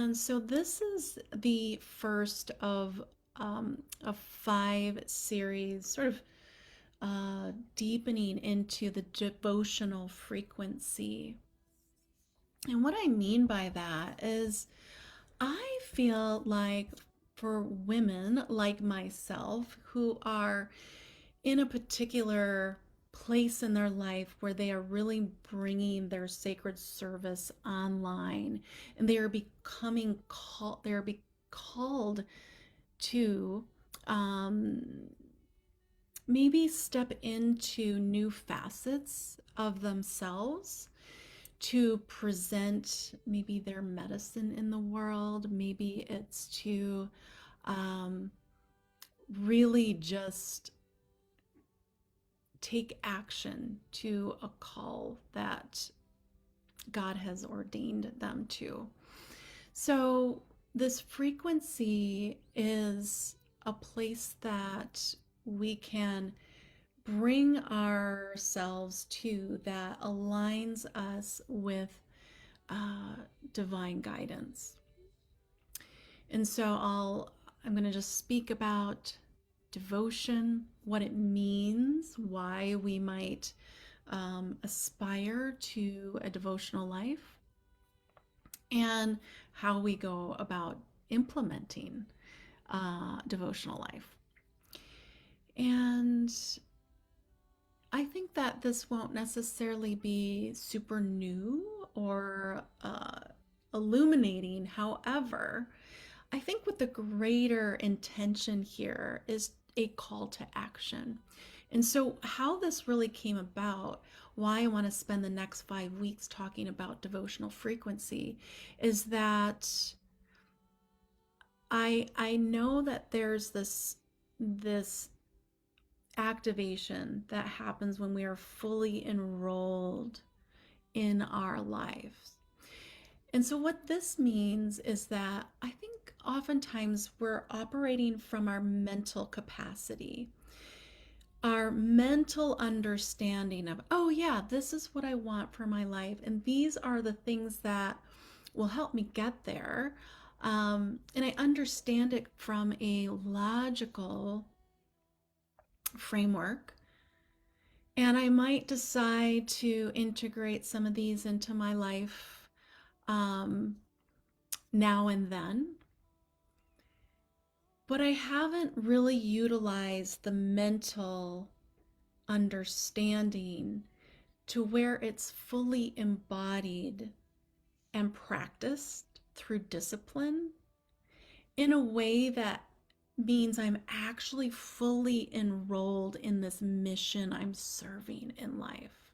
And so this is the first of 5 series, sort of deepening into the devotional frequency. And what I mean by that is, I feel like for women like myself who are in a particular place in their life where they are really bringing their sacred service online, and they are becoming called, called to um, maybe step into new facets of themselves to present maybe their medicine in the world. Maybe it's to um, really just take action to a call that God has ordained them to. So, this frequency is a place that we can bring ourselves to that aligns us with uh, divine guidance. And so I'm going to just speak about devotion, what it means, why we might aspire to a devotional life, and how we go about implementing devotional life. And I think that this won't necessarily be super new or illuminating. However, I think what the greater intention here is a call to action. And so, how this really came about, why I want to spend the next 5 weeks talking about devotional frequency, is that I know that there's this activation that happens when we are fully enrolled in our lives. And so, what this means is that I think oftentimes we're operating from our mental capacity, our mental understanding of, oh, yeah, this is what I want for my life. And these are the things that will help me get there. And I understand it from a logical framework. And I might decide to integrate some of these into my life now and then. But I haven't really utilized the mental understanding to where it's fully embodied and practiced through discipline in a way that means I'm actually fully enrolled in this mission I'm serving in life.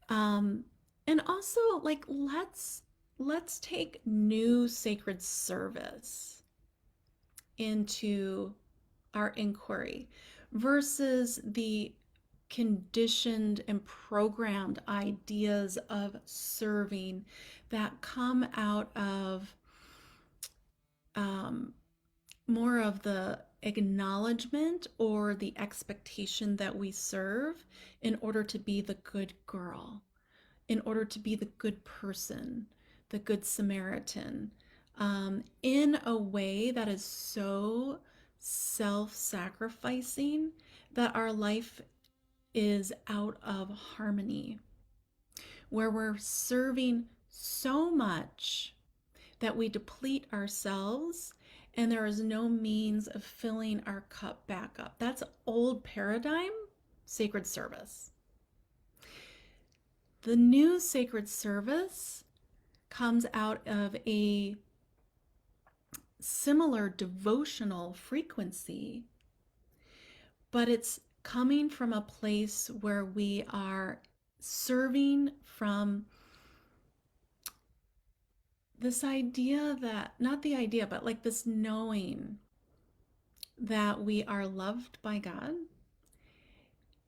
Um, and also, like, let's take new sacred service into our inquiry versus the conditioned and programmed ideas of serving that come out of um, more of the acknowledgement or the expectation that we serve in order to be the good girl, in order to be the good person, the good Samaritan, in a way that is so self sacrificing that our life is out of harmony, where we're serving so much that we deplete ourselves and there is no means of filling our cup back up. That's old paradigm sacred service. The new sacred service comes out of a similar devotional frequency, but it's coming from a place where we are serving from this idea that, not the idea, but like this knowing that we are loved by God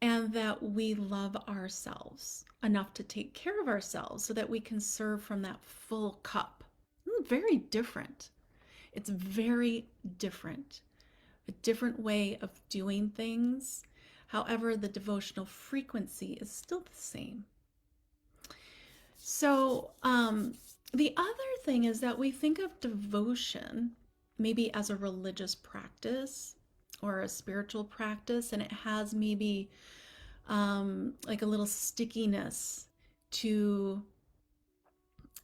and that we love ourselves enough to take care of ourselves so that we can serve from that full cup. Very different. It's very different. A different way of doing things. However, the devotional frequency is still the same. So, The other thing is that we think of devotion maybe as a religious practice or a spiritual practice, and it has maybe like a little stickiness to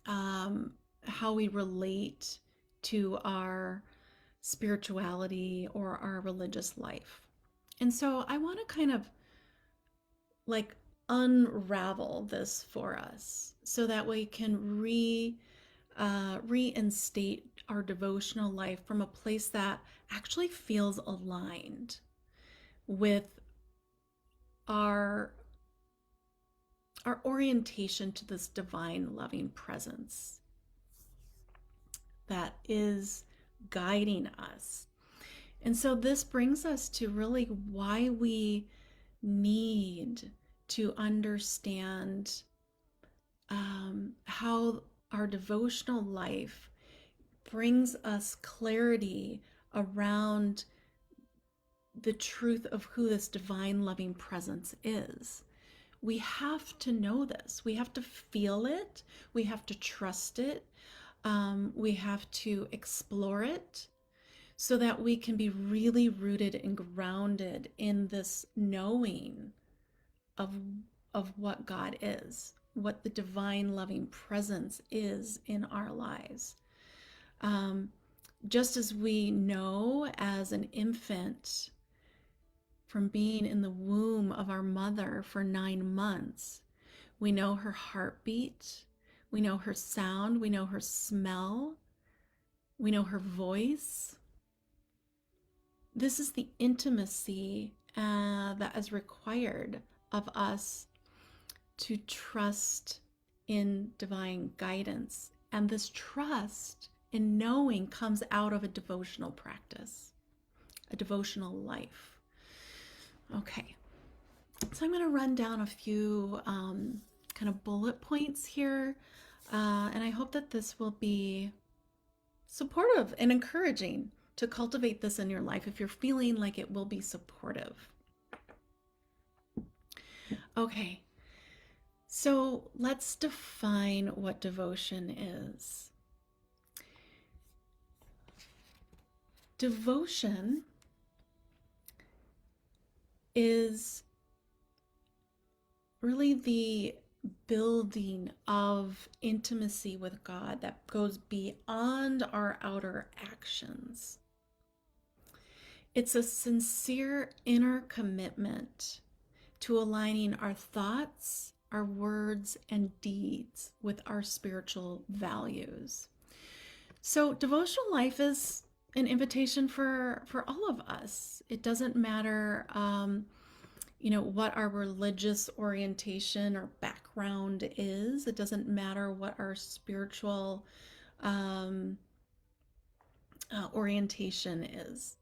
how we relate to our spirituality or our religious life. And so I want to kind of like unravel this for us so that we can reinstate our devotional life from a place that actually feels aligned with our our orientation to this divine loving presence that is guiding us. And so this brings us to really why we need to understand how our devotional life brings us clarity around the truth of who this divine loving presence is. We have to know this. We have to feel it. We have to trust it. We have to explore it so that we can be really rooted and grounded in this knowing of, of what God is, what the divine loving presence is in our lives. Just as we know as an infant from being in the womb of our mother for 9 months, we know her heartbeat, we know her sound, we know her smell, we know her voice. This is the intimacy that is required of us to trust in divine guidance. And this trust in knowing comes out of a devotional practice, a devotional life. Okay, so I'm going to run down a few kind of bullet points here, and I hope that this will be supportive and encouraging to cultivate this in your life if you're feeling like it will be supportive. Okay, so let's define what devotion is. Devotion is really the building of intimacy with God that goes beyond our outer actions. It's a sincere inner commitment to aligning our thoughts, our words, and deeds with our spiritual values. So devotional life is an invitation for all of us. It doesn't matter what our religious orientation or background is. It doesn't matter what our spiritual orientation is.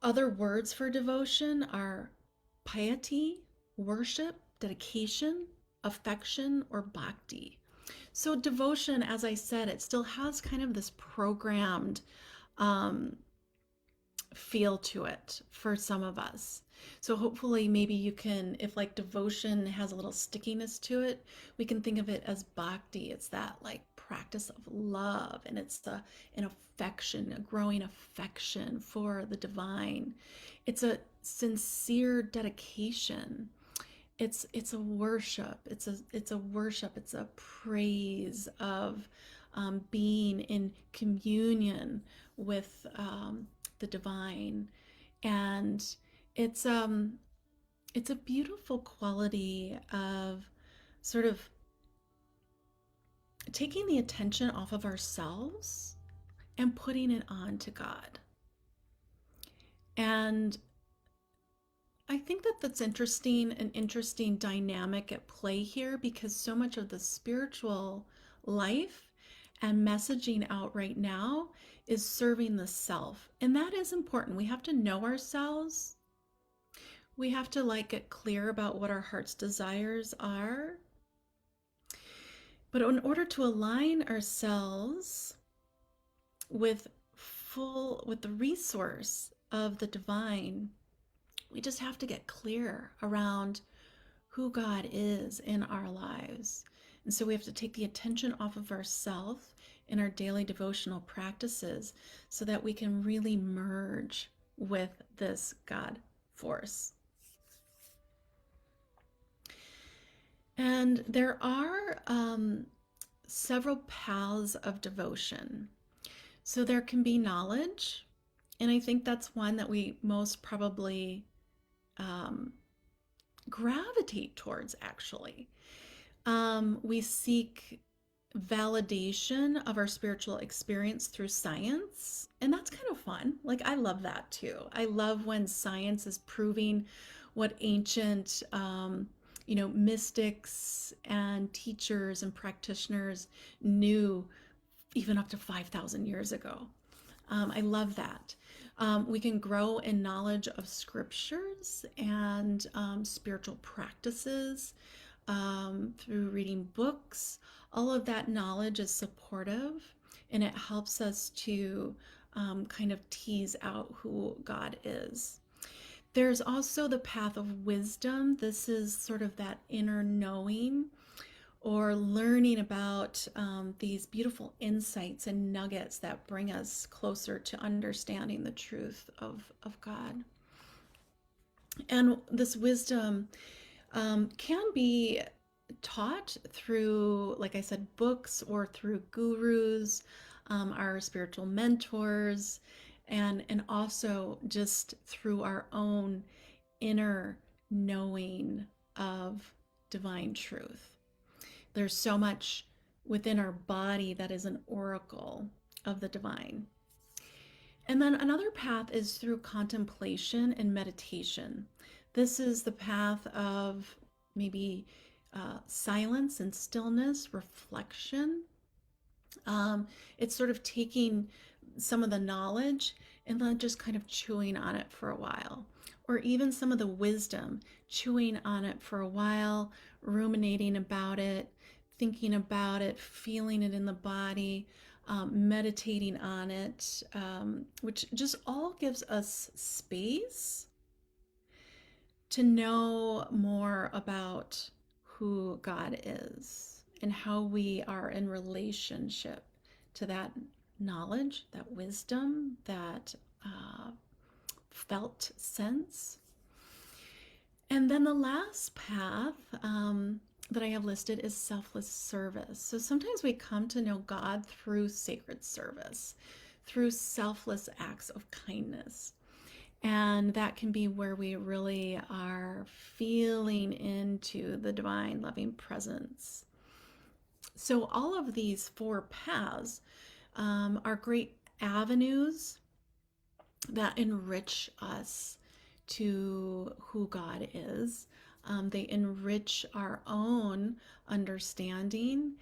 Other words for devotion are piety, worship, dedication, affection, or bhakti. So devotion, as I said, it still has kind of this programmed feel to it for some of us. So hopefully maybe you can, if like devotion has a little stickiness to it, we can think of it as bhakti. It's that like practice of love, and it's an affection, a growing affection for the divine. It's a sincere dedication. It's a worship. It's a worship. It's a praise of being in communion with the divine, and it's a beautiful quality of sort of taking the attention off of ourselves and putting it on to God. And I think that that's interesting, an interesting dynamic at play here, because so much of the spiritual life and messaging out right now is serving the self. And that is important. We have to know ourselves. We have to like get clear about what our heart's desires are. But in order to align ourselves with the resource of the divine, we just have to get clear around who God is in our lives. And so we have to take the attention off of ourselves in our daily devotional practices so that we can really merge with this God force. And there are several paths of devotion. So there can be knowledge, and I think that's one that we most probably um, gravitate towards, actually. We seek validation of our spiritual experience through science, and that's kind of fun. Like, I love that too. I love when science is proving what ancient, mystics and teachers and practitioners knew even up to 5,000 years ago. I love that. We can grow in knowledge of scriptures and spiritual practices through reading books. All of that knowledge is supportive, and it helps us to kind of tease out who God is. There's also the path of wisdom. This is sort of that inner knowing or learning about these beautiful insights and nuggets that bring us closer to understanding the truth of God. And this wisdom can be taught through, like I said, books or through gurus, our spiritual mentors, and also just through our own inner knowing of divine truth. There's so much within our body that is an oracle of the divine. And then another path is through contemplation and meditation. This is the path of maybe silence and stillness, reflection. It's sort of taking some of the knowledge and then just kind of chewing on it for a while, or even some of the wisdom, chewing on it for a while, ruminating about it, thinking about it, feeling it in the body, meditating on it, which just all gives us space to know more about who God is and how we are in relationship to that knowledge, that wisdom, that felt sense. And then the last path that I have listed is selfless service. So sometimes we come to know God through sacred service, through selfless acts of kindness. And that can be where we really are feeling into the divine loving presence. So all of these four paths are great avenues that enrich us to who God is. They enrich our own understanding,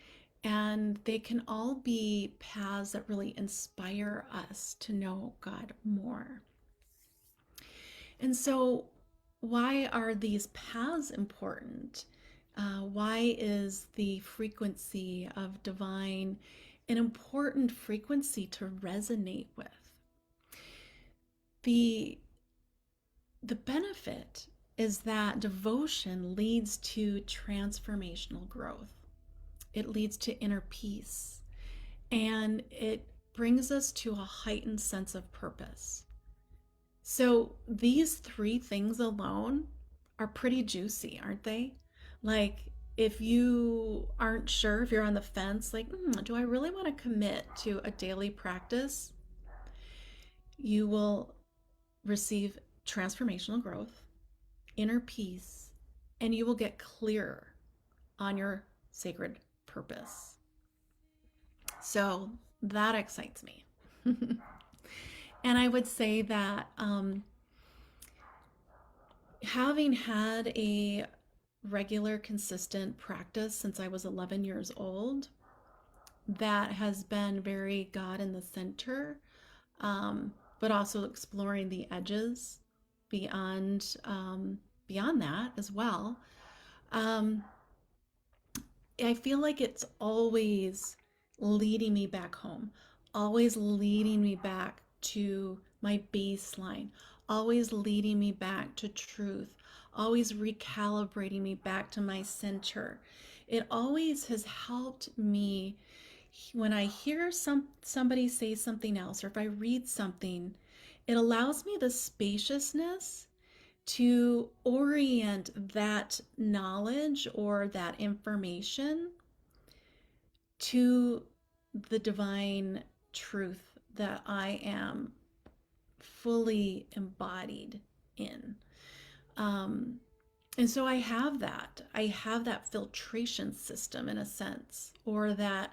and they can all be paths that really inspire us to know God more. And so, why are these paths important? Why is the frequency of divine an important frequency to resonate with? The benefit is that devotion leads to transformational growth. It leads to inner peace, and it brings us to a heightened sense of purpose. So these three things alone are pretty juicy, aren't they? Like, if you aren't sure, if you're on the fence, like, do I really want to commit to a daily practice? You will receive transformational growth, inner peace, and you will get clearer on your sacred purpose. So that excites me. And I would say that having had a regular, consistent practice since I was 11 years old, that has been very God in the center, but also exploring the edges beyond beyond that as well. I feel like it's always leading me back home, always leading me back to my baseline, always leading me back to truth, always recalibrating me back to my center. it always has helped me when I hear somebody say something else, or if I read something, it allows me the spaciousness to orient that knowledge or that information to the divine truth that I am fully embodied in. Um, and so I have that. I have that filtration system in a sense, or that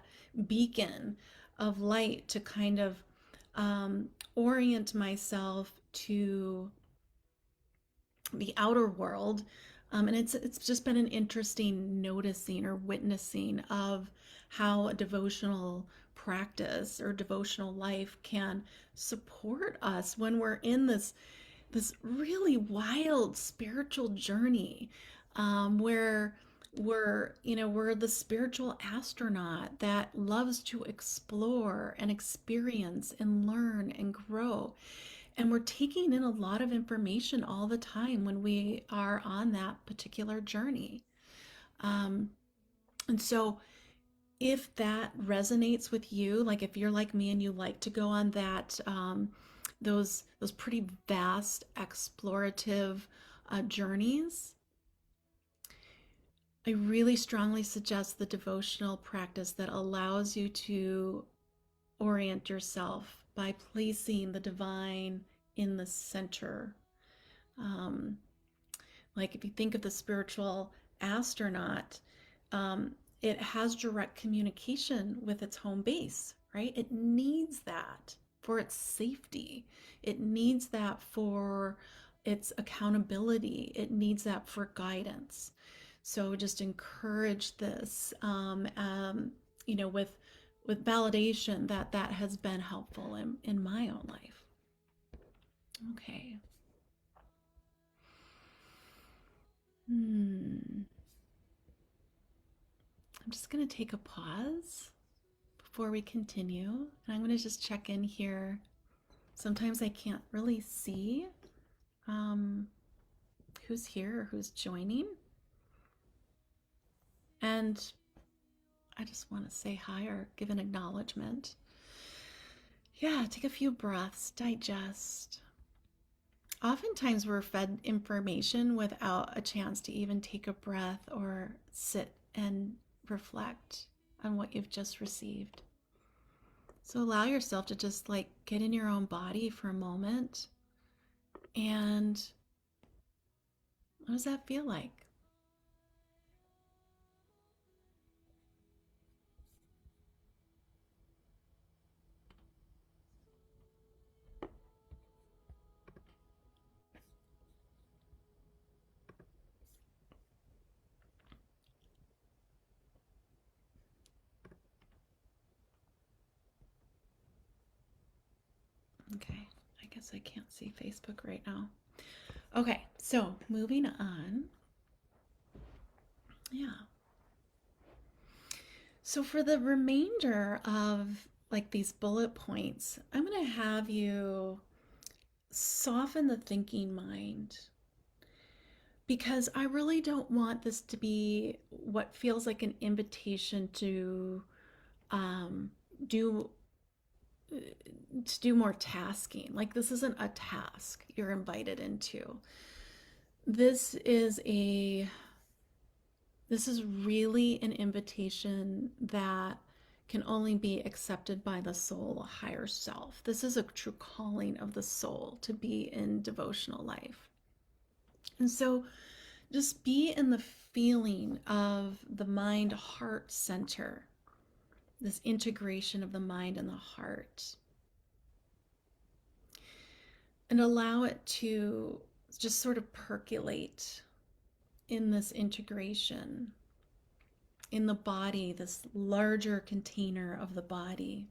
beacon of light to kind of orient myself to the outer world. And it's just been an interesting noticing or witnessing of how a devotional practice or devotional life can support us when we're in this really wild spiritual journey, where we're the spiritual astronaut that loves to explore and experience and learn and grow. And we're taking in a lot of information all the time when we are on that particular journey. Um, and so, if that resonates with you, like if you're like me and you like to go on that, those pretty vast explorative journeys, I really strongly suggest the devotional practice that allows you to orient yourself by placing the divine in the center. Um, like if you think of the spiritual astronaut, it has direct communication with its home base, right? It needs that for its safety. It needs that for its accountability. It needs that for guidance. So just encourage this, with validation that that has been helpful in my own life. Okay. I'm just going to take a pause before we continue. And I'm going to just check in here. Sometimes I can't really see who's here or who's joining. And I just want to say hi or give an acknowledgement. Yeah, take a few breaths, digest. Oftentimes we're fed information without a chance to even take a breath or sit and reflect on what you've just received. So allow yourself to just like get in your own body for a moment. And what does that feel like? Okay, I guess I can't see Facebook right now. Okay, so moving on. Yeah. So for the remainder of like these bullet points, I'm going to have you soften the thinking mind, because I really don't want this to be what feels like an invitation um, do to do more tasking. Like this isn't a task you're invited into. This is a this is really an invitation that can only be accepted by the soul, a higher self. This is a true calling of the soul to be in devotional life. And so just be in the feeling of the mind heart center, this integration of the mind and the heart. And allow it to just sort of percolate in this integration in the body, this larger container of the body,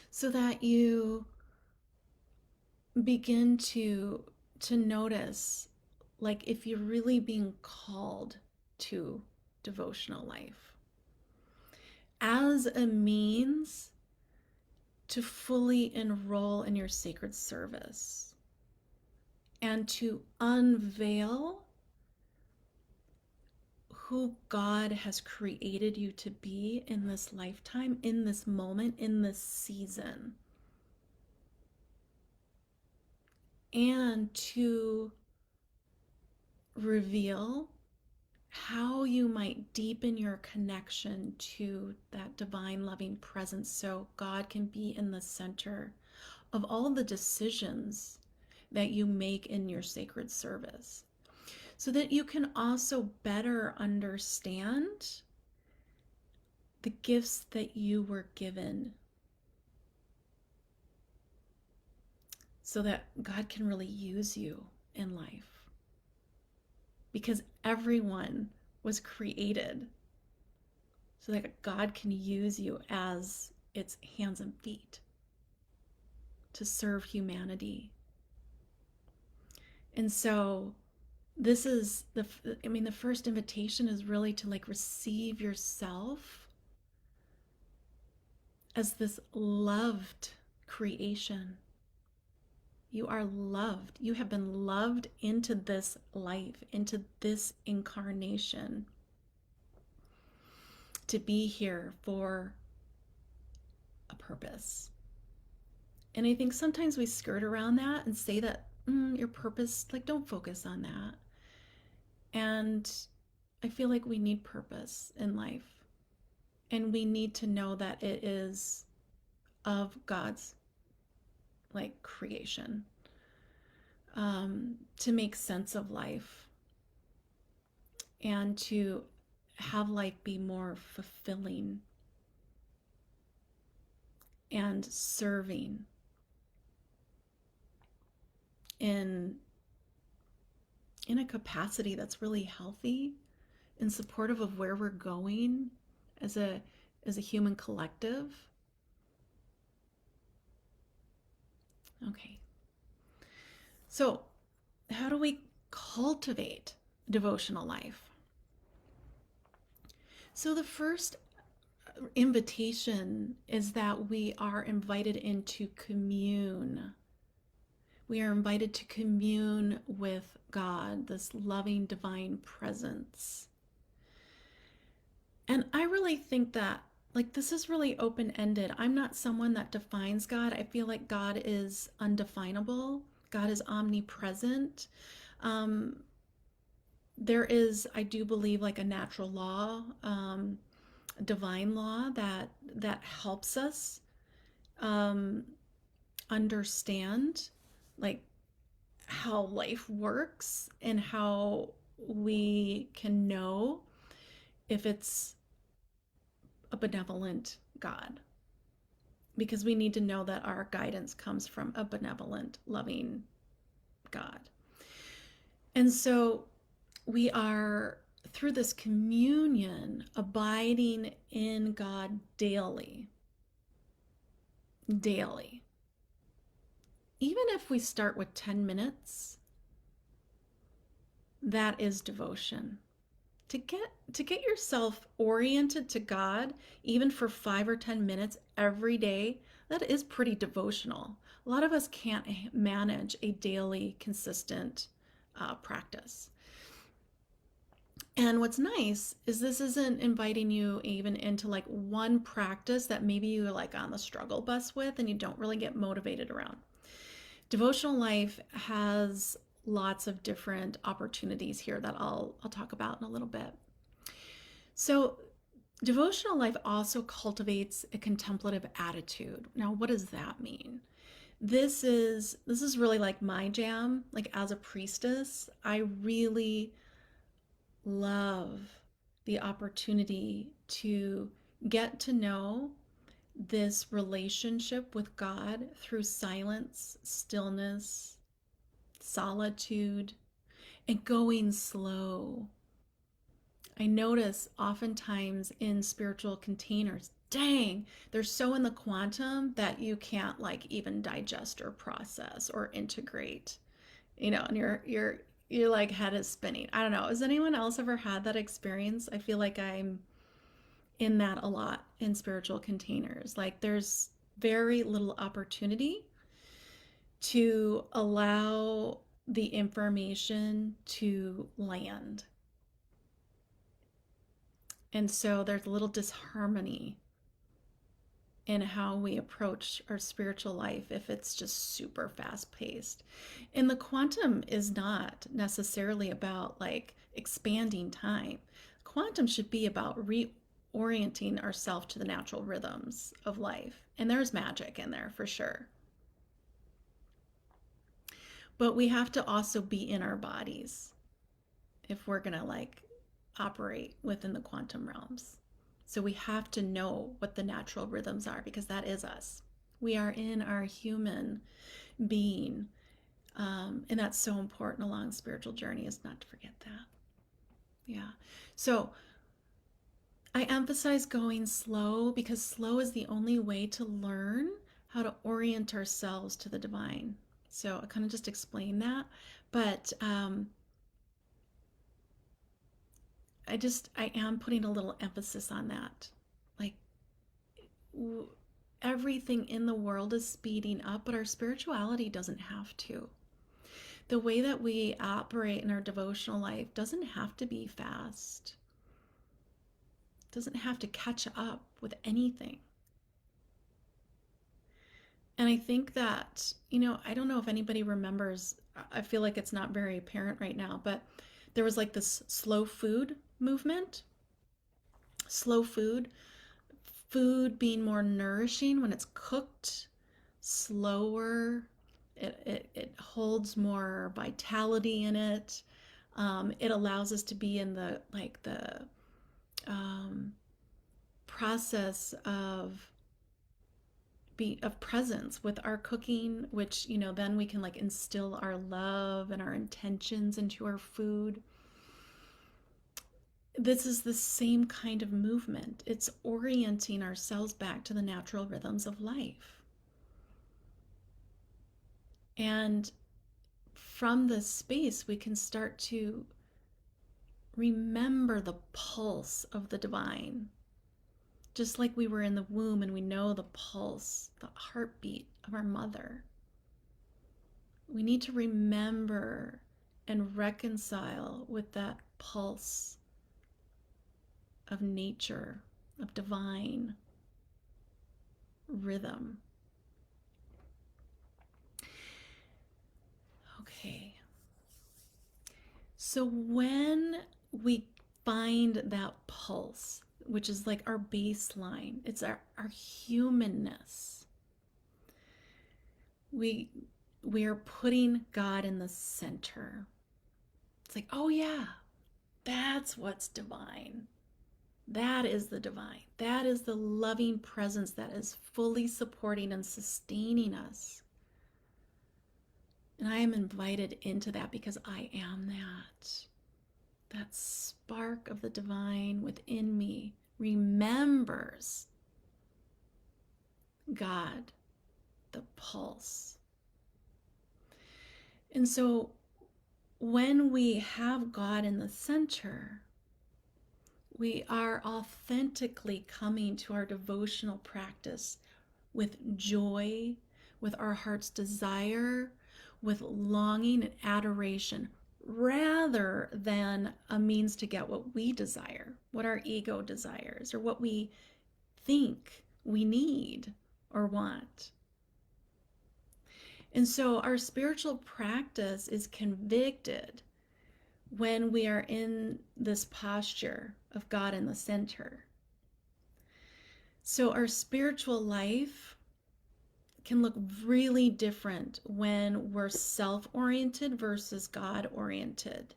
so that you begin to notice, like if you're really being called to devotional life as a means to fully enroll in your sacred service and to unveil who God has created you to be in this lifetime, in this moment, in this season. And to reveal how you might deepen your connection to that divine loving presence so God can be in the center of all the decisions that you make in your sacred service, so that you can also better understand the gifts that you were given, so that God can really use you in life. Because everyone was created so that God can use you as its hands and feet to serve humanity. And so this is the first invitation is really to like receive yourself as this loved creation. You are loved. You have been loved into this life, into this incarnation, to be here for a purpose. And I think sometimes we skirt around that and say that your purpose, like, don't focus on that. And I feel like we need purpose in life. And we need to know that it is of God's like creation, to make sense of life and to have life be more fulfilling and serving in a capacity that's really healthy and supportive of where we're going as a human collective. Okay. So, how do we cultivate devotional life? So, the first invitation is that we are invited into commune. We are invited to commune with God, this loving divine presence. And I really think that, like, this is really open-ended. I'm not someone that defines God. I feel like God is undefinable. God is omnipresent. There is, I do believe, like a natural law, divine law that helps us understand like how life works and how we can know if it's a benevolent God, because we need to know that our guidance comes from a benevolent, loving God. And so we are, through this communion, abiding in God daily. Daily. Even if we start with 10 minutes, that is devotion. To get yourself oriented to God, even for 5 or 10 minutes every day, that is pretty devotional. A lot of us can't manage a daily, consistent practice. And what's nice is this isn't inviting you even into like one practice that maybe you're like on the struggle bus with and you don't really get motivated around. Devotional life has lots of different opportunities here that I'll talk about in a little bit. So, devotional life also cultivates a contemplative attitude. Now, what does that mean? This is really like my jam. Like, as a priestess, I really love the opportunity to get to know this relationship with God through silence, stillness, solitude, and going slow. I notice oftentimes in spiritual containers, dang, they're so in the quantum that you can't like even digest or process or integrate, and you're like head is spinning. I don't know. Has anyone else ever had that experience? I feel like I'm in that a lot in spiritual containers. Like there's very little opportunity to allow the information to land. And so there's a little disharmony in how we approach our spiritual life if it's just super fast paced. And the quantum is not necessarily about like expanding time. Quantum should be about reorienting ourselves to the natural rhythms of life. And there's magic in there for sure. But we have to also be in our bodies if we're going to like operate within the quantum realms. So we have to know what the natural rhythms are because that is us. We are in our human being. And that's so important along the spiritual journey is not to forget that. Yeah. So I emphasize going slow because slow is the only way to learn how to orient ourselves to the divine. So I kind of just explained that. But I am putting a little emphasis on that. Like everything in the world is speeding up, but our spirituality doesn't have to. The way that we operate in our devotional life doesn't have to be fast. It doesn't have to catch up with anything. And I think that, I don't know if anybody remembers, I feel like it's not very apparent right now, but there was like this slow food movement. Slow food being more nourishing when it's cooked slower. It holds more vitality in it. It allows us to be in the process of presence with our cooking, which then we can like instill our love and our intentions into our food. This is the same kind of movement. It's orienting ourselves back to the natural rhythms of life. And from this space, we can start to remember the pulse of the divine. Just like we were in the womb and we know the pulse, the heartbeat of our mother. We need to remember and reconcile with that pulse of nature, of divine rhythm. Okay. So when we find that pulse, which is like our baseline, it's our humanness. We are putting God in the center. It's like, oh yeah, that's what's divine. That is the divine. That is the loving presence that is fully supporting and sustaining us. And I am invited into that because I am that. That spark of the divine within me remembers God, the pulse. And so when we have God in the center, we are authentically coming to our devotional practice with joy, with our heart's desire, with longing and adoration, rather than a means to get what we desire, what our ego desires, or what we think we need or want. And so our spiritual practice is convicted when we are in this posture of God in the center. So our spiritual life can look really different when we're self-oriented versus God-oriented.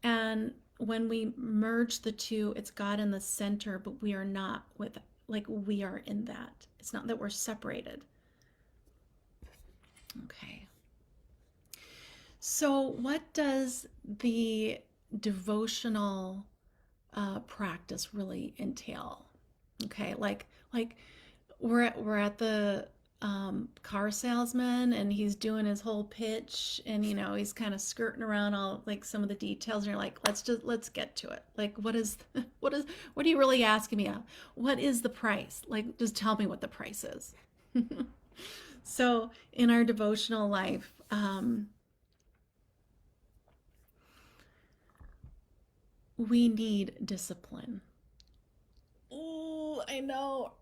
And when we merge the two, it's God in the center, but we are not we are in that. It's not that we're separated. Okay. So what does the devotional practice really entail? Okay, like we're at the car salesman and he's doing his whole pitch and he's kind of skirting around all like some of the details and you're like, let's get to it. Like what are you really asking me? What is the price? Like just tell me what the price is. So in our devotional life, we need discipline. I know.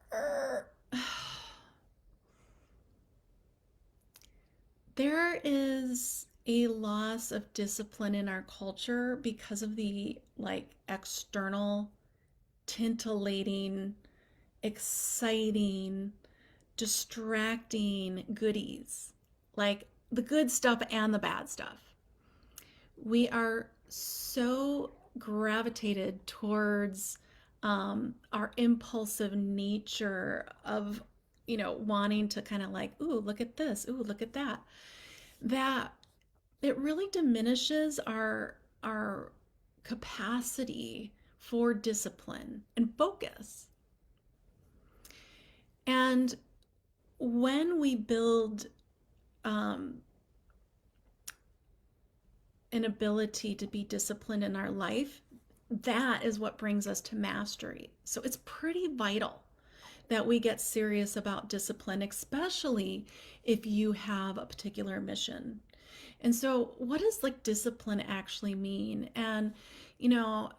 There is a loss of discipline in our culture because of the like external, tintillating, exciting, distracting goodies. Like the good stuff and the bad stuff. We are so gravitated towards our impulsive nature of, wanting to kind of like, ooh, look at this, ooh, look at that, that it really diminishes our capacity for discipline and focus. And when we build um, an ability to be disciplined in our life, that is what brings us to mastery. So it's pretty vital that we get serious about discipline, especially if you have a particular mission. And so, what does like discipline actually mean? And, you know,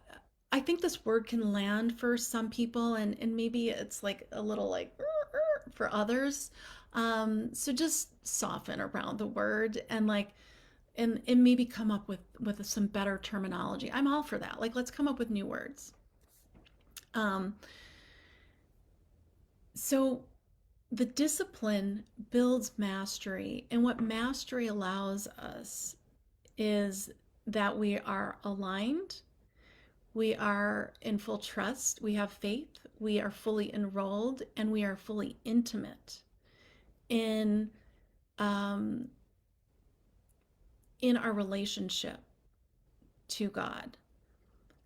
I think this word can land for some people, and maybe it's like a little like for others. So just soften around the word and like and maybe come up with some better terminology. I'm all for that. Like let's come up with new words. Um, so the discipline builds mastery, and what mastery allows us is that we are aligned, we are in full trust, we have faith, we are fully enrolled, and we are fully intimate in um, in our relationship to God.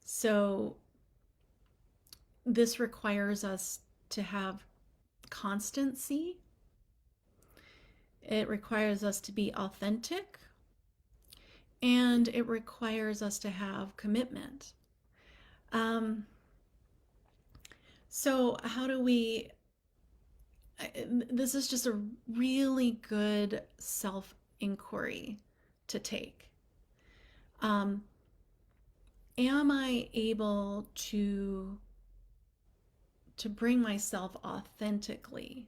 So this requires us to have constancy. It requires us to be authentic, and it requires us to have commitment. Um, so, how do we? This is just a really good self inquiry to take. Um, am I able to bring myself authentically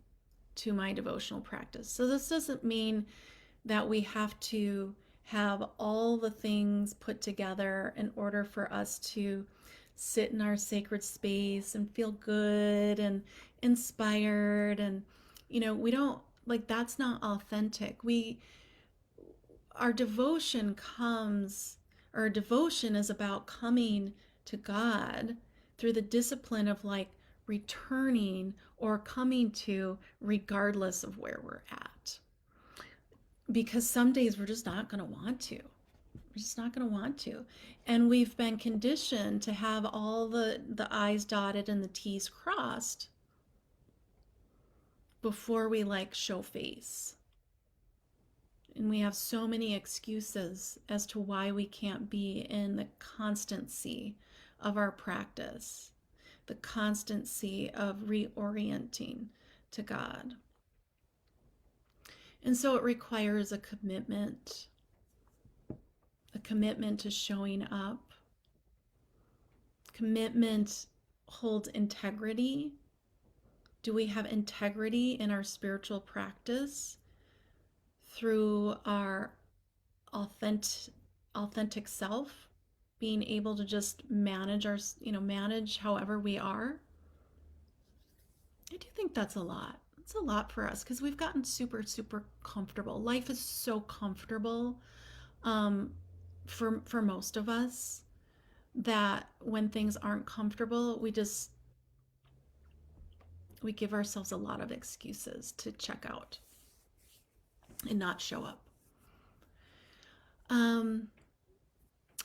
to my devotional practice? So this doesn't mean that we have to have all the things put together in order for us to sit in our sacred space and feel good and inspired, and we don't, like, that's not authentic. We our devotion comes Our devotion is about coming to God through the discipline of like returning or coming to regardless of where we're at. Because some days we're just not going to want to. We're just not going to want to. And we've been conditioned to have all the I's dotted and the T's crossed before we like show face. And we have so many excuses as to why we can't be in the constancy of our practice, the constancy of reorienting to God. And so it requires a commitment to showing up. Commitment holds integrity. Do we have integrity in our spiritual practice through our authentic self, being able to just manage however we are? I do think that's a lot. It's a lot for us because we've gotten super, super comfortable. Life is so comfortable um, for most of us that when things aren't comfortable, we give ourselves a lot of excuses to check out and not show up.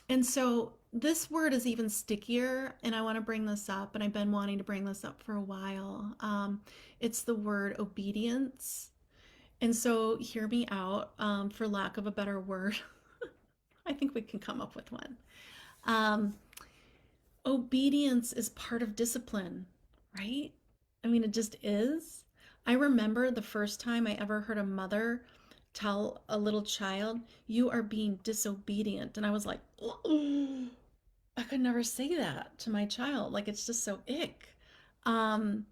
And so this word is even stickier, and I want to bring this up, and I've been wanting to bring this up for a while. It's the word obedience. And so hear me out, for lack of a better word. I think we can come up with one. Um, Obedience is part of discipline, right? I mean, it just is. I remember the first time I ever heard a mother tell a little child, "You are being disobedient." And I was like, I could never say that to my child. Like, it's just so ick. Um,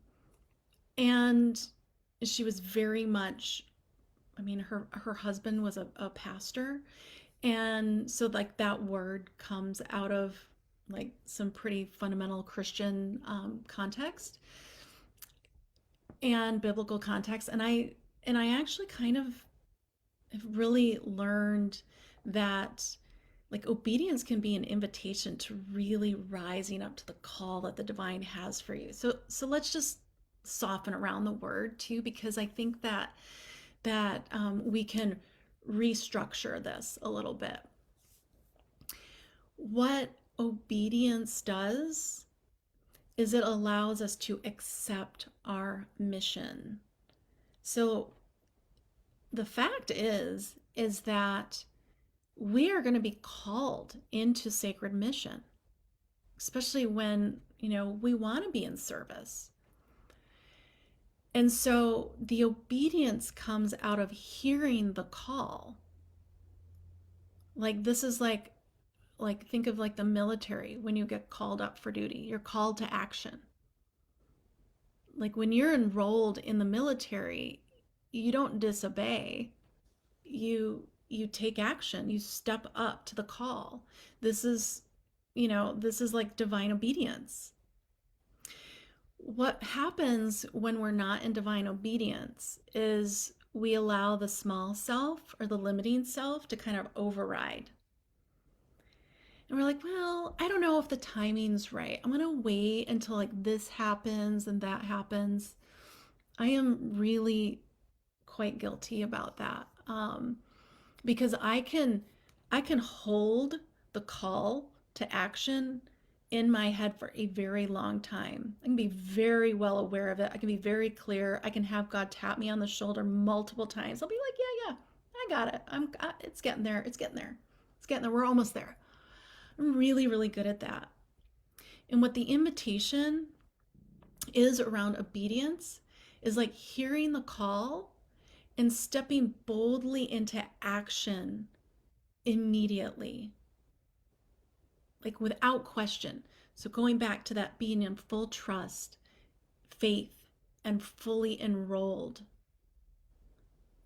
And she was very much, I mean, her husband was a pastor, and so like that word comes out of like some pretty fundamental Christian context and biblical context. And I actually kind of have really learned that like obedience can be an invitation to really rising up to the call that the divine has for you. So let's just soften around the word too, because I think that we can restructure this a little bit. What obedience does is it allows us to accept our mission. So the fact is that we are going to be called into sacred mission, especially when, we want to be in service. And so the obedience comes out of hearing the call. Like this is like think of like the military when you get called up for duty. You're called to action. Like when you're enrolled in the military, you don't disobey. You take action. You step up to the call. This is, this is like divine obedience. What happens when we're not in divine obedience is we allow the small self or the limiting self to kind of override. And we're like, well, I don't know if the timing's right. I'm going to wait until like this happens and that happens. I am really quite guilty about that. Because I can hold the call to action in my head for a very long time. I can be very well aware of it. I can be very clear. I can have God tap me on the shoulder multiple times. I'll be like, yeah, yeah, I got it. It's getting there. It's getting there. It's getting there. We're almost there. I'm really, really good at that. And what the invitation is around obedience is like hearing the call and stepping boldly into action immediately, like without question. So going back to that being in full trust, faith, and fully enrolled,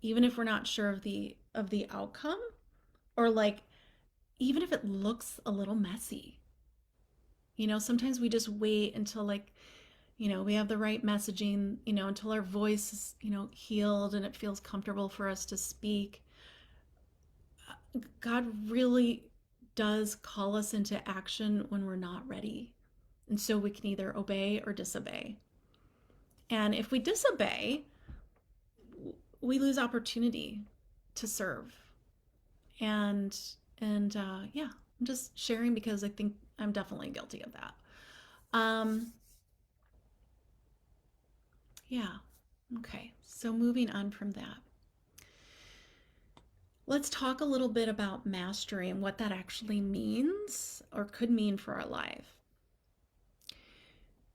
even if we're not sure of the outcome, or like even if it looks a little messy. Sometimes we just wait until like, we have the right messaging, until our voice is, healed and it feels comfortable for us to speak. God really does call us into action when we're not ready. And so we can either obey or disobey. And if we disobey, we lose opportunity to serve. And yeah, I'm just sharing because I think I'm definitely guilty of that. Yeah. Okay. So moving on from that. Let's talk a little bit about mastery and what that actually means or could mean for our life.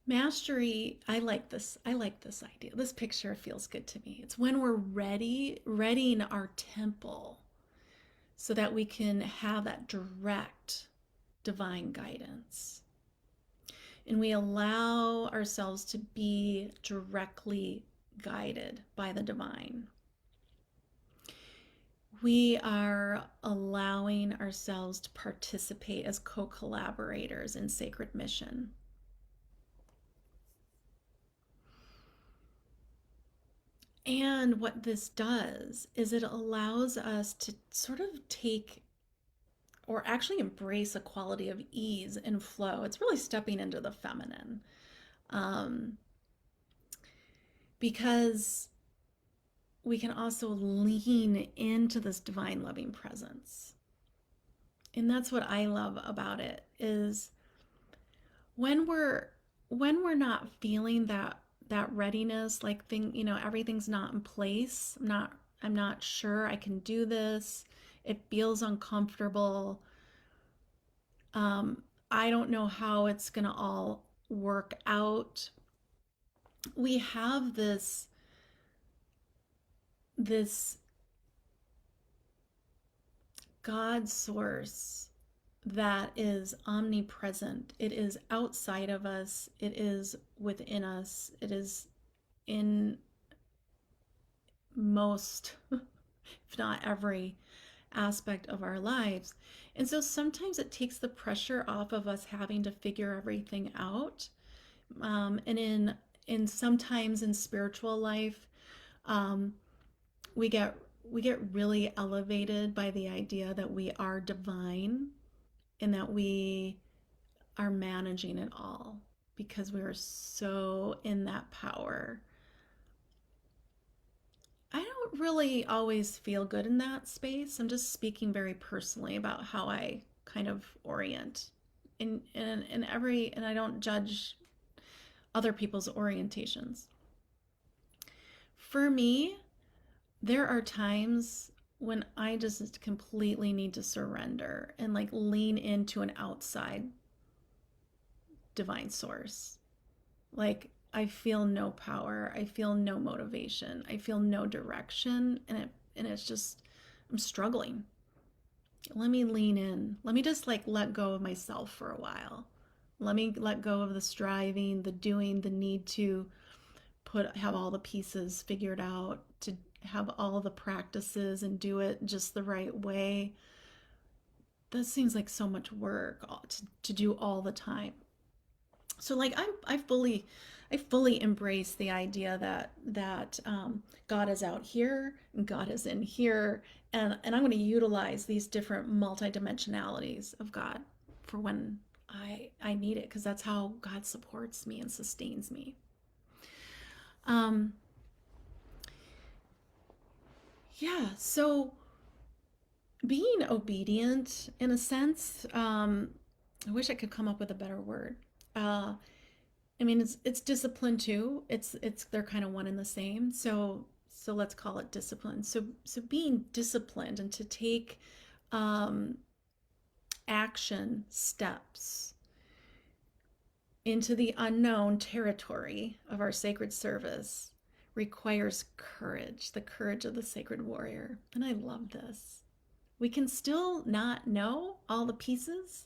Mastery, I like this. I like this idea. This picture feels good to me. It's when we're readying our temple so that we can have that direct divine guidance. And we allow ourselves to be directly guided by the divine. We are allowing ourselves to participate as co-collaborators in sacred mission. And what this does is it allows us to sort of take or actually embrace a quality of ease and flow. It's really stepping into the feminine. Because we can also lean into this divine loving presence. And that's what I love about it is when we're not feeling that readiness, like everything's not in place. I'm not sure I can do this. It feels uncomfortable. I don't know how it's gonna all work out. We have this God source that is omnipresent. It is outside of us. It is within us. It is in most, if not every, aspect of our lives. And so sometimes it takes the pressure off of us having to figure everything out. And in sometimes in spiritual life, um, we get we get really elevated by the idea that we are divine and that we are managing it all because we are so in that power. I don't really always feel good in that space. I'm just speaking very personally about how I kind of orient in every, and I don't judge other people's orientations. For me, there are times when I just completely need to surrender and like lean into an outside divine source. Like I feel no power, I feel no motivation, I feel no direction, and it's just I'm struggling. Let me lean in. Let me just like let go of myself for a while. Let me let go of the striving, the doing, the need to have all the pieces figured out, to have all the practices and do it just the right way. That seems like so much work to do all the time. So like I fully embrace the idea that God is out here and God is in here, and I'm going to utilize these different multidimensionalities of God for when I need it, because that's how God supports me and sustains me. Um, yeah, so being obedient in a sense, I wish I could come up with a better word. Uh, I mean, it's discipline too. It's they're kind of one and the same. So let's call it discipline. So being disciplined and to take um, action steps into the unknown territory of our sacred service requires courage, the courage of the sacred warrior. And I love this. We can still not know all the pieces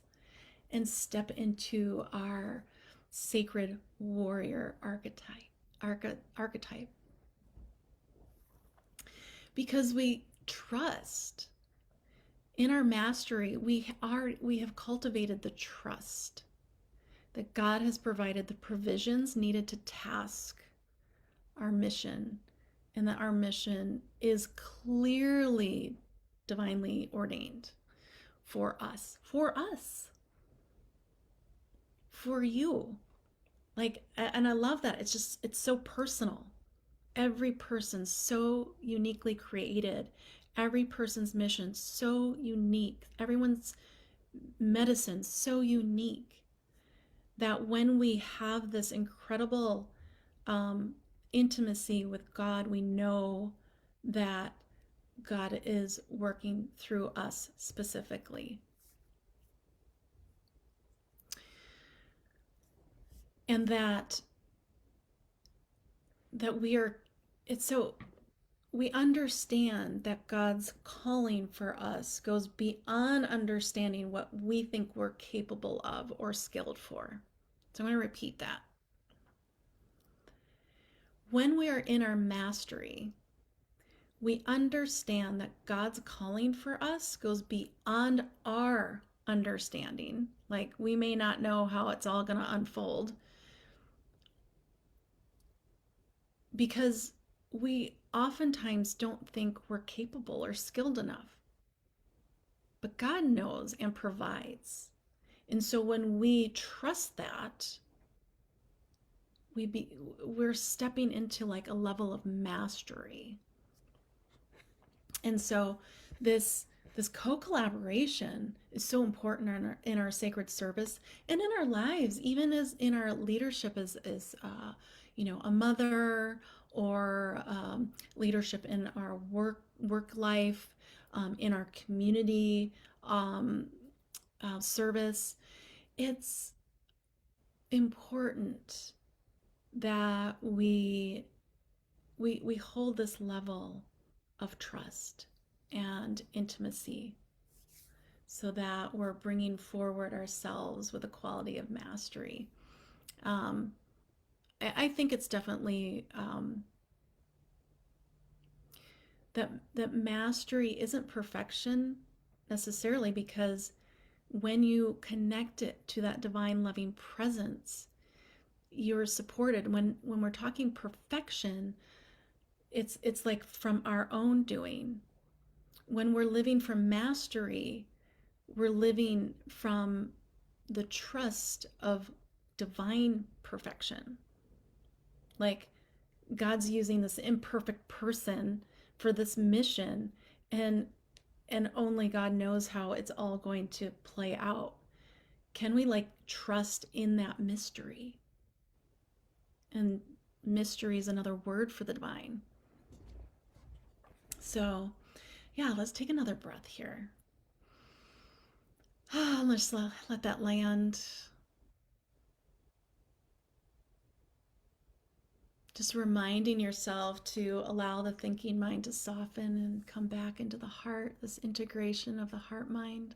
and step into our sacred warrior archetype because we trust in our mastery. We have cultivated the trust that God has provided the provisions needed to task our mission, and that our mission is clearly divinely ordained for us, for you. Like, and I love that. It's so personal. Every person so uniquely created. Every person's mission so unique. Everyone's medicine so unique that when we have this incredible intimacy with God, we know that God is working through us specifically. And that we are, it's so, we understand that God's calling for us goes beyond understanding what we think we're capable of or skilled for. So I'm going to repeat that. When we are in our mastery, we understand that God's calling for us goes beyond our understanding. Like, we may not know how it's all going to unfold because we oftentimes don't think we're capable or skilled enough. But God knows and provides. And so when we trust that, we're stepping into like a level of mastery. And so this co-collaboration is so important in our sacred service and in our lives, even as in our leadership as a mother, or leadership in our work life, in our community service. It's important that we hold this level of trust and intimacy so that we're bringing forward ourselves with a quality of mastery. I think it's definitely that mastery isn't perfection necessarily, because when you connect it to that divine loving presence, you're supported. When we're talking perfection, it's like from our own doing. When we're living from mastery, we're living from the trust of divine perfection. Like, God's using this imperfect person for this mission, and only God knows how it's all going to play out. Can we like trust in that mystery? And mystery is another word for the divine. So, yeah, let's take another breath here. Let's let that land. Just reminding yourself to allow the thinking mind to soften and come back into the heart, this integration of the heart mind.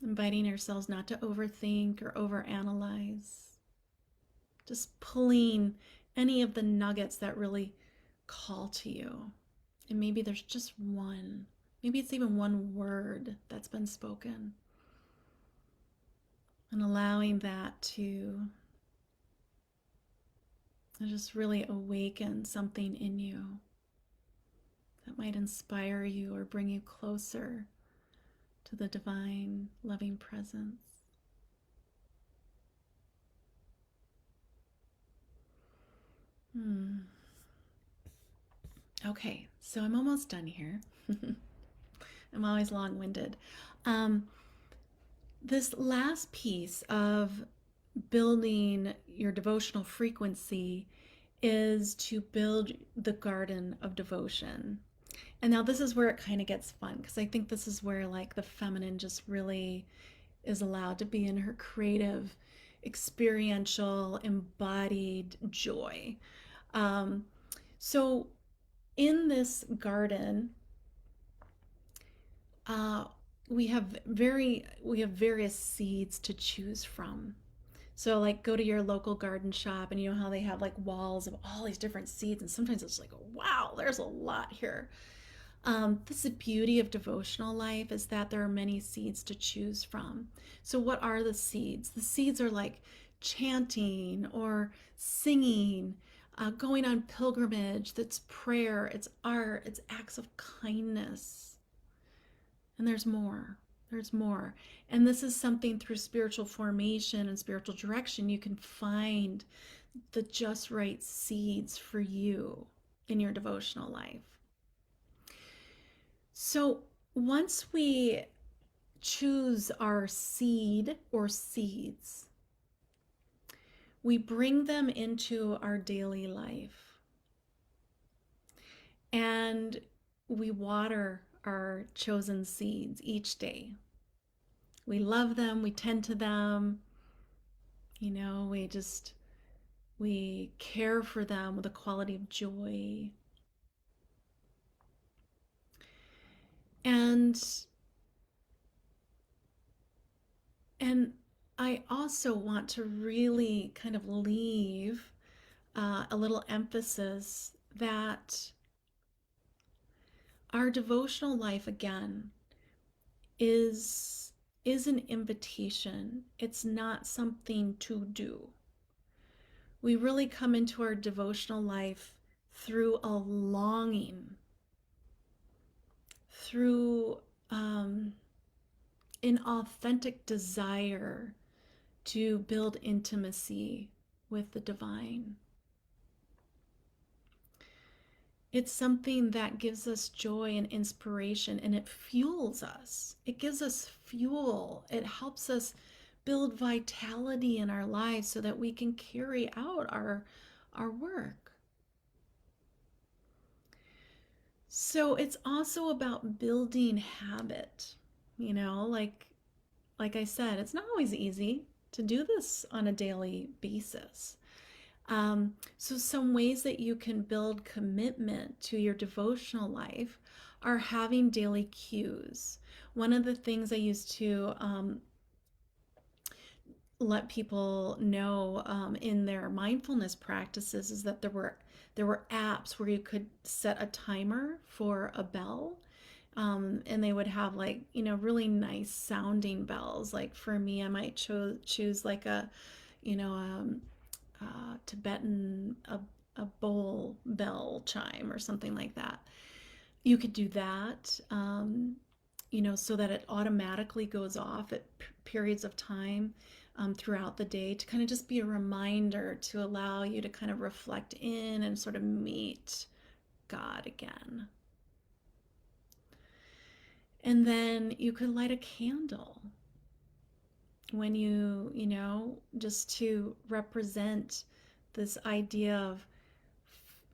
Inviting ourselves not to overthink or overanalyze. Just pulling any of the nuggets that really call to you. And maybe there's just one. Maybe it's even one word that's been spoken. And allowing that to just really awaken something in you that might inspire you or bring you closer to the divine, loving presence. Okay, so I'm almost done here. I'm always long-winded. This last piece of building your devotional frequency is to build the garden of devotion. And now this is where it kind of gets fun, because I think this is where like the feminine just really is allowed to be in her creative, experiential, embodied joy. So in this garden, we have various seeds to choose from. So like go to your local garden shop, and you know how they have like walls of all these different seeds, and sometimes it's like, wow, there's a lot here. This is the beauty of devotional life, is that there are many seeds to choose from. So what are the seeds? The seeds are like chanting or singing, going on pilgrimage. That's prayer, it's art, it's acts of kindness. And there's more. There's more. And this is something through spiritual formation and spiritual direction you can find the just right seeds for you in your devotional life. So once we choose our seed or seeds, we bring them into our daily life, and we water our chosen seeds each day. We love them, we tend to them, we care for them with a quality of joy. And I also want to really kind of leave a little emphasis that our devotional life, again, is an invitation. It's not something to do. We really come into our devotional life through a longing, through an authentic desire to build intimacy with the divine. It's something that gives us joy and inspiration, and it fuels us. It gives us fuel. It helps us build vitality in our lives so that we can carry out our work. So it's also about building habit. Like I said, it's not always easy to do this on a daily basis. So some ways that you can build commitment to your devotional life are having daily cues. One of the things I used to let people know in their mindfulness practices is that there were apps where you could set a timer for a bell, and they would have like really nice sounding bells. Like for me, I might choose like a Tibetan a bowl bell chime or something like that. You could do that, so that it automatically goes off at periods of time throughout the day to kind of just be a reminder to allow you to kind of reflect in and sort of meet God again. And then you could light a candle when just to represent this idea of,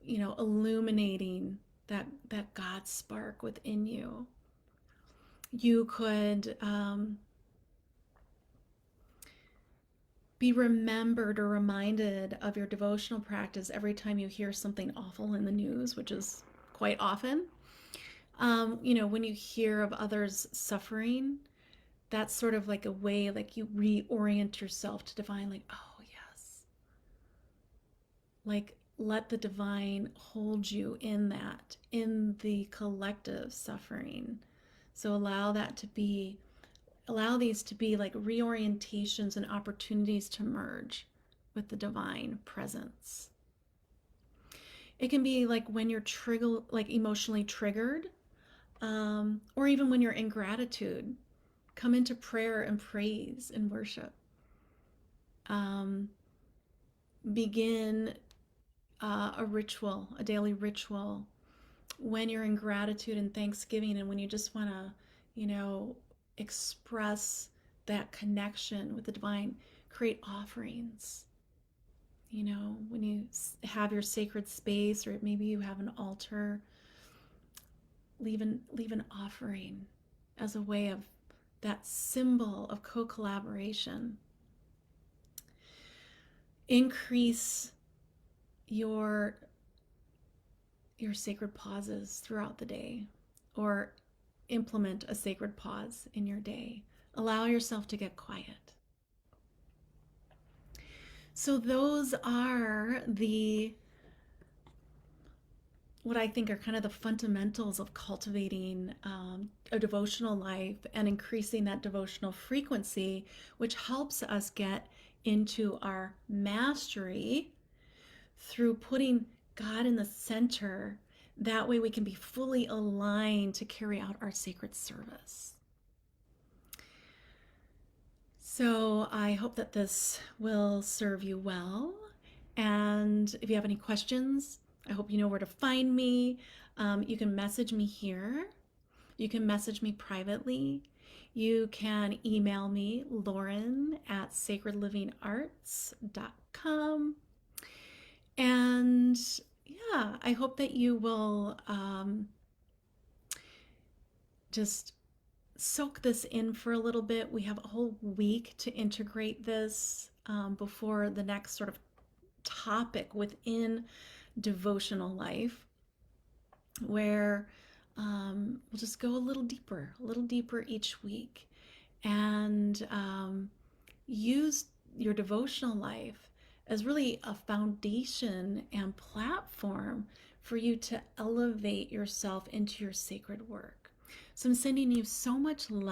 illuminating that God spark within you. You could be remembered or reminded of your devotional practice every time you hear something awful in the news, which is quite often. When you hear of others suffering, that's sort of like a way, like you reorient yourself to divine, like, oh, yes. Like, let the divine hold you in that, in the collective suffering. So allow these to be like reorientations and opportunities to merge with the divine presence. It can be like when you're like emotionally triggered, or even when you're in gratitude, come into prayer and praise and worship. Begin a daily ritual when you're in gratitude and thanksgiving, and when you just want to, express that connection with the divine, create offerings. When you have your sacred space, or maybe you have an altar, leave an offering as a way of that symbol of co-collaboration. Increase your sacred pauses throughout the day, or implement a sacred pause in your day. Allow yourself to get quiet. So those are what I think are kind of the fundamentals of cultivating a devotional life and increasing that devotional frequency, which helps us get into our mastery through putting God in the center. That way we can be fully aligned to carry out our sacred service. So I hope that this will serve you well. And if you have any questions, I hope you know where to find me. You can message me here. You can message me privately. You can email me, lauren@sacredlivingarts.com. And yeah, I hope that you will just soak this in for a little bit. We have a whole week to integrate this before the next sort of topic within devotional life, where we'll just go a little deeper each week, and use your devotional life as really a foundation and platform for you to elevate yourself into your sacred work. So I'm sending you so much love.